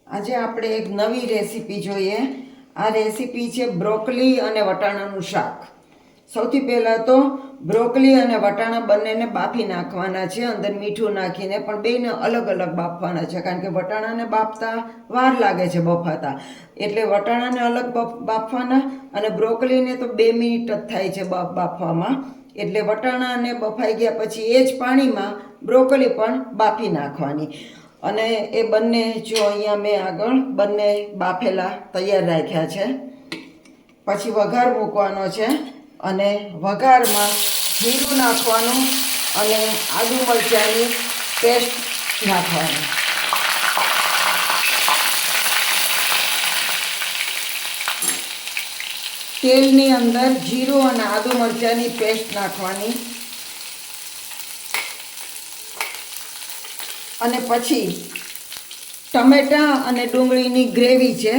આજે આપણે એક નવી રેસીપી જોઈએ। આ રેસીપી છે બ્રોકલી અને વટાણાનું શાક। સૌથી પહેલાં તો બ્રોકલી અને વટાણા બંનેને બાફી નાખવાના છે, અંદર મીઠું નાખીને, પણ બેયને અલગ અલગ બાફવાના છે, કારણ કે વટાણાને બાફતા વાર લાગે છે બફાતા, એટલે વટાણાને અલગ બાફવાના અને બ્રોકલીને તો 2 મિનિટ જ થાય છે બાફવામાં, એટલે વટાણાને બફાઈ ગયા પછી એ જ પાણીમાં બ્રોકલી પણ બાફી નાખવાની। અને એ બંને જો અહીંયા મેં આગળ બંને બાફેલા તૈયાર રાખ્યા છે। પછી વઘાર મૂકવાનો છે અને વઘારમાં જીરું નાખવાનું અને આદુ મરચાંની પેસ્ટ નાખવાની। તેલની અંદર જીરું અને આદુ મરચાંની પેસ્ટ નાખવાની અને પછી ટમેટાં અને ડુંગળીની ગ્રેવી છે।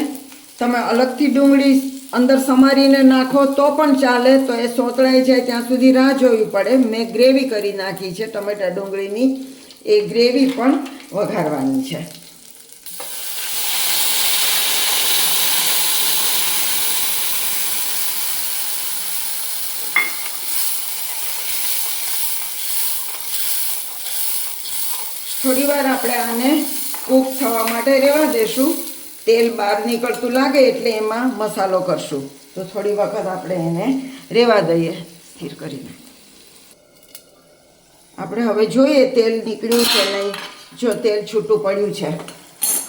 તમે અલગથી ડુંગળી અંદર સમારીને નાખો તો પણ ચાલે, તો એ સોતળાઈ જાય ત્યાં સુધી રાહ જોવી પડે। મેં ગ્રેવી કરી નાખી છે ટમેટાં ડુંગળીની, એ ગ્રેવી પણ વઘારવાની છે। થોડી વાર આપણે આને કૂક થવા માટે રહેવા દેશું। તેલ બહાર નીકળતું લાગે એટલે એમાં મસાલો કરશું, તો થોડી વખત આપણે એને રહેવા દઈએ સ્થિર કરીને। આપણે હવે જોઈએ તેલ નીકળ્યું છે નહીં, જો તેલ છૂટું પડ્યું છે।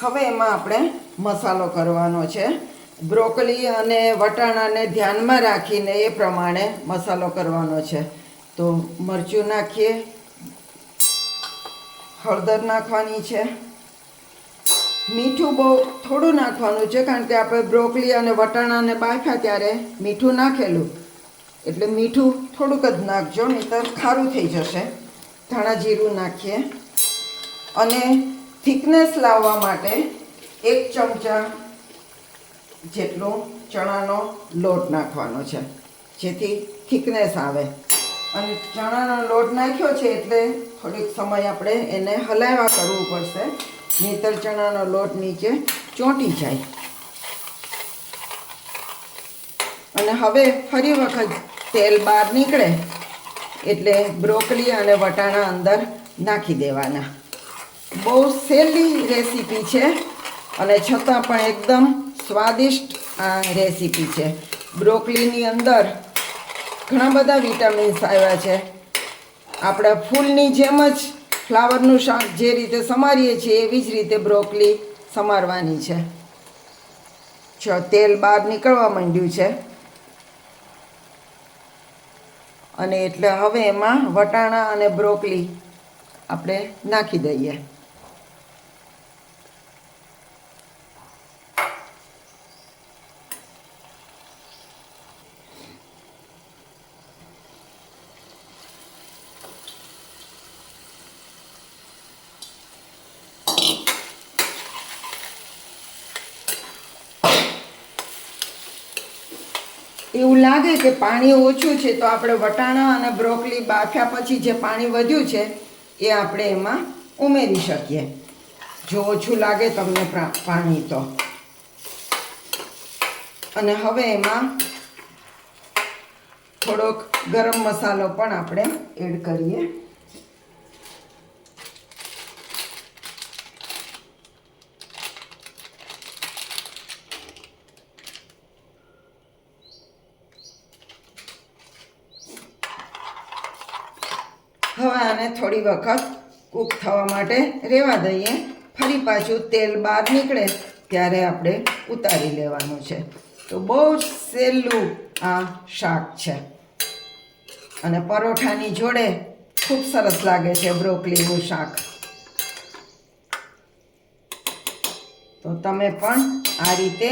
હવે એમાં આપણે મસાલો કરવાનો છે। બ્રોકલી અને વટાણાને ધ્યાનમાં રાખીને એ પ્રમાણે મસાલો કરવાનો છે। તો મરચું નાખીએ, હળદર નાખવાની છે, મીઠું બહુ થોડું નાખવાનું છે, કારણ કે આપણે બ્રોકલી અને વટાણાને બાફ્યા ત્યારે મીઠું નાખેલું, એટલે મીઠું થોડુંક જ નાખજો, નહીંતર ખારું થઈ જશે। ધાણા જીરું નાખીએ અને થિકનેસ લાવવા માટે 1 ચમચા જેટલો ચણાનો લોટ નાખવાનો છે, જેથી થિકનેસ આવે। અને ચણાનો લોટ નાખ્યો છે એટલે થોડીક સમય આપણે એને હલાવ્યા કરવું પડશે, નહીંતર ચણાનો લોટ નીચે ચોંટી જાય। અને હવે ફરી વખત તેલ બહાર નીકળે એટલે બ્રોકલી અને વટાણા અંદર નાખી દેવાના। બહુ સહેલી રેસીપી છે અને છતાં પણ એકદમ સ્વાદિષ્ટ આ રેસીપી છે। બ્રોકલીની અંદર ઘણા બધા વિટામિન્સ આવ્યા છે। આપણા ફૂલની જેમ જ ફ્લાવરનું શાક જે રીતે સમારીએ છીએ એવી જ રીતે બ્રોકલી સમારવાની છે। જો તેલ બહાર નીકળવા માંડ્યું છે અને એટલે હવે એમાં વટાણા અને બ્રોકલી આપણે નાખી દઈએ। એવું લાગે કે પાણી ઓછું છે તો આપણે વટાણા અને બ્રોકલી બાફ્યા પછી જે પાણી વધ્યું છે એ આપણે એમાં ઉમેરી શકીએ, જો ઓછું લાગે તમને પાણી તો। અને હવે એમાં થોડોક ગરમ મસાલો પણ આપણે એડ કરીએ। હવે આને થોડી વખત કૂક થવા માટે રહેવા દઈએ। ફરી પાછું તેલ બહાર નીકળે ત્યારે આપણે ઉતારી લેવાનું છે। તો બહુ જ સહેલું આ શાક છે અને પરોઠાની જોડે ખૂબ સરસ લાગે છે બ્રોકલીનું શાક। તો તમે પણ આ રીતે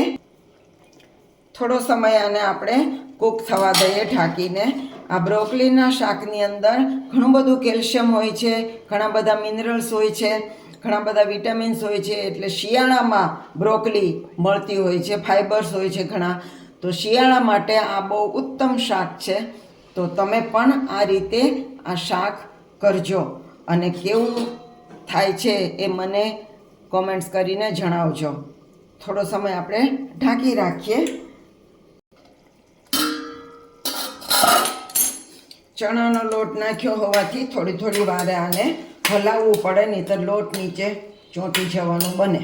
થોડો સમય આને આપણે કૂક થવા દઈએ ઢાંકીને। આ બ્રોકલીના શાકની અંદર ઘણું બધું કેલ્શિયમ હોય છે, ઘણા બધા મિનરલ્સ હોય છે, ઘણા બધા વિટામિન્સ હોય છે, એટલે શિયાળામાં બ્રોકલી મળતી હોય છે, ફાઇબર્સ હોય છે ઘણા, તો શિયાળા માટે આ બહુ ઉત્તમ શાક છે। તો તમે પણ આ રીતે આ શાક કરજો અને કેવું થાય છે એ મને કોમેન્ટ્સ કરીને જણાવજો। થોડો સમય આપણે ઢાંકી રાખીએ. ચણાનો લોટ નાખ્યો હોવાથી થોડી થોડી વારે આને હલાવવું પડે, નહીં તો લોટ નીચે ચોંટી જવાનું બને.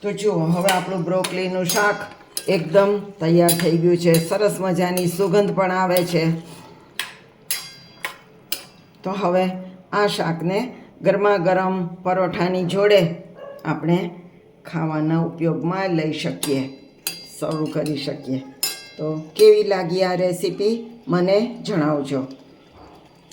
તો જુઓ, હવે આપણું બ્રોકલીનું શાક એકદમ તૈયાર થઈ ગયું છે. સરસ મજાની સુગંધ પણ આવે છે. તો હવે આ શાકને ગરમા ગરમ પરોઠાની જોડે આપણે ખાવાના ઉપયોગમાં લઈ શકીએ, સર્વ કરી શકીએ. તો કેવી લાગી આ રેસીપી મને જણાવજો.